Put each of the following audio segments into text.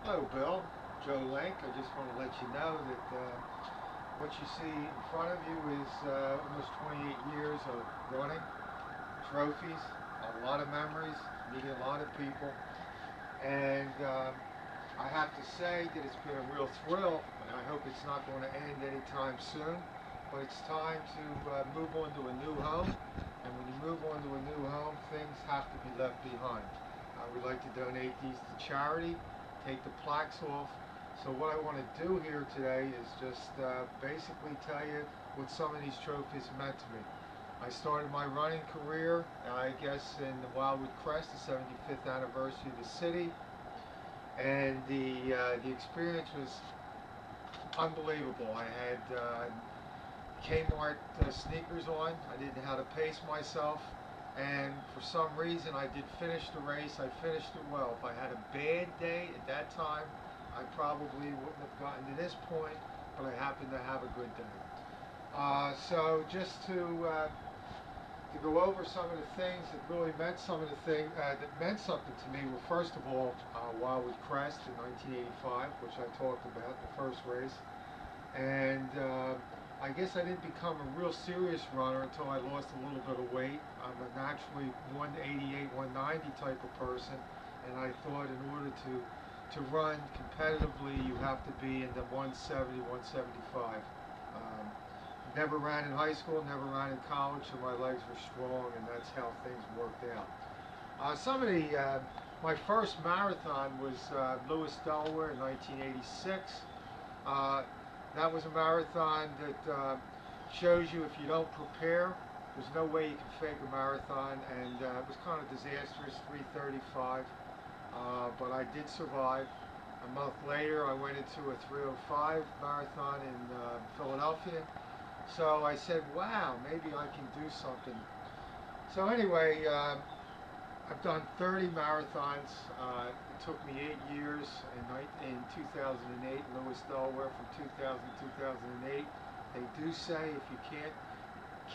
Hello, Bill. Joe Link. I just want to let you know that what you see in front of you is almost 28 years of running, trophies, a lot of memories, meeting a lot of people, and I have to say that it's been a real thrill, and I hope it's not going to end anytime soon, but it's time to move on to a new home, and when you move on to a new home, things have to be left behind. We'd like to donate these to charity, take the plaques off. So what I want to do here today is just basically tell you what some of these trophies meant to me. I started my running career, I guess, in the Wildwood Crest, the 75th anniversary of the city, and the experience was unbelievable. I had Kmart sneakers on. I didn't know how to pace myself, and for some reason I did finish the race. I finished it well. If I had a bad day at that time, I probably wouldn't have gotten to this point, but I happened to have a good day. So just to go over some of the things that really meant some of the things that meant something to me were, first of all, Wildwood Crest in 1985, which I talked about, the first race, and I guess I didn't become a real serious runner until I lost a little bit of weight. I'm a naturally 188, 190 type of person, and I thought in order to run competitively, you have to be in the 170, 175. Never ran in high school, never ran in college, so my legs were strong, and that's how things worked out. My first marathon was Lewis, Delaware in 1986. That was a marathon that shows you if you don't prepare, there's no way you can fake a marathon, and it was kind of disastrous, 3:35, but I did survive. A month later, I went into a 3:05 marathon in Philadelphia, so I said, wow, maybe I can do something. So anyway, I've done 30 marathons. It took me 8 years in 2008, Lewis, Delaware, from 2000 to 2008. They do say if you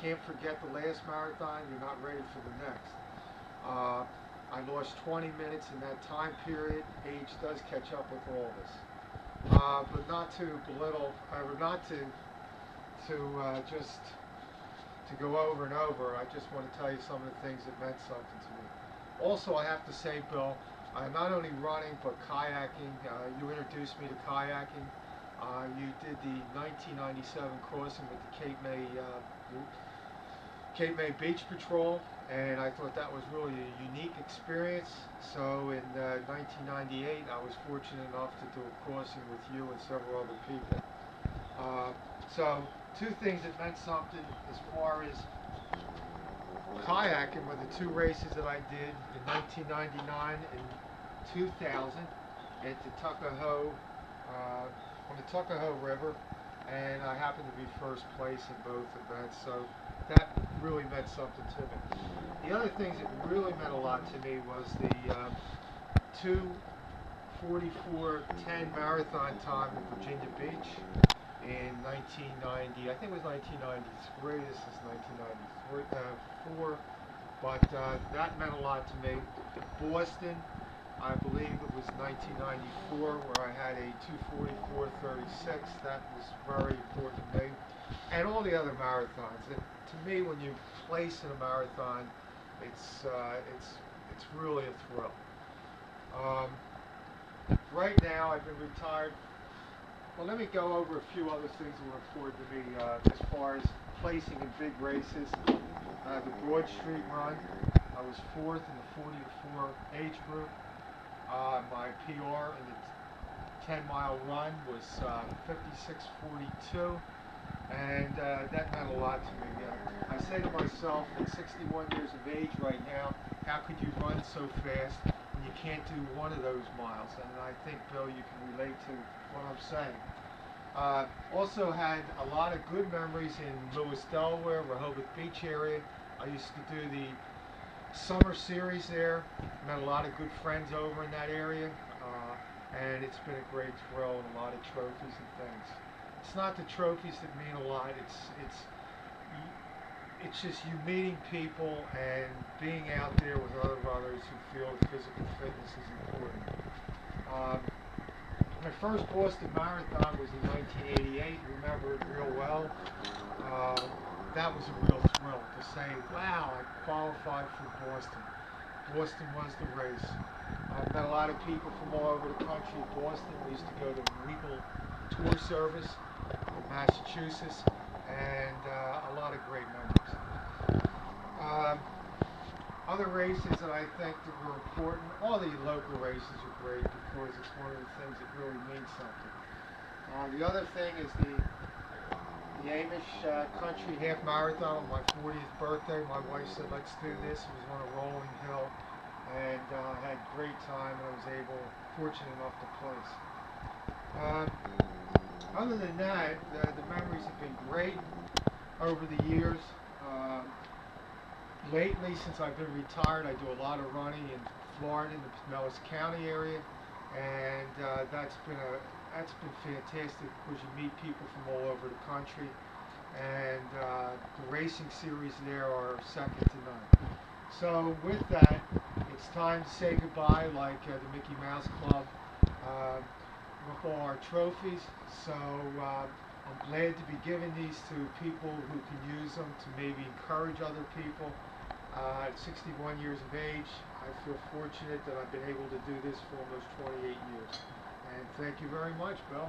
can't forget the last marathon, you're not ready for the next. I lost 20 minutes in that time period. Age does catch up with all this. But not to belittle, or not to just to go over and over, I just want to tell you some of the things that meant something to me. Also, I have to say, Bill, not only running, but kayaking. You introduced me to kayaking. You did the 1997 crossing with the Cape May Beach Patrol, and I thought that was really a unique experience. So in 1998, I was fortunate enough to do a crossing with you and several other people. So two things that meant something as far as kayaking were the two races that I did in 1999 and 2000 at the Tuckahoe, on the Tuckahoe River, and I happened to be first place in both events, so that really meant something to me. The other things that really meant a lot to me was the 2:44:10 marathon time in Virginia Beach in 1990. I think it was 1993. This is 1994, but that meant a lot to me. Boston, I believe it was 1994, where I had a 2:44:36. That was very important to me, and all the other marathons. And to me, when you place in a marathon, it's really a thrill. Right now, I've been retired. Well, let me go over a few other things that were important to me as far as placing in big races. The Broad Street Run, I was fourth in the 40 to 4 age group. My PR in the 10-mile run was 56:42, and that meant a lot to me. I say to myself, at 61 years of age right now, how could you run so fast when you can't do one of those miles? And I think, Bill, you can relate to what I'm saying. Also had a lot of good memories in Lewis, Delaware, Rehoboth Beach area. I used to do the summer series there. Met a lot of good friends over in that area, and it's been a great thrill and a lot of trophies and things. It's not the trophies that mean a lot. It's just you meeting people and being out there with other runners who feel physical fitness is important. My first Boston Marathon was in 1988. Remember it real well. Uh, that was a real thrill to say, wow, I qualified for Boston. Boston was the race. I've met a lot of people from all over the country. Boston, we used to go to Regal Tour Service in Massachusetts, and a lot of great memories. Um, Other races that I think that were important, all the local races are great because it's one of the things that really means something. The other thing is the Amish Country Half Marathon on my 40th birthday. My wife said, let's do this. It was on a rolling hill, and I had a great time, and I was fortunate enough to place. Other than that, the memories have been great over the years. Lately, since I've been retired, I do a lot of running in Florida, in the Pinellas County area, and that's been fantastic because you meet people from all over the country, and the racing series there are second to none. So with that, it's time to say goodbye, like the Mickey Mouse Club, with all our trophies. So I'm glad to be giving these to people who can use them to maybe encourage other people. At 61 years of age, I feel fortunate that I've been able to do this for almost 28 years. And thank you very much, Bill.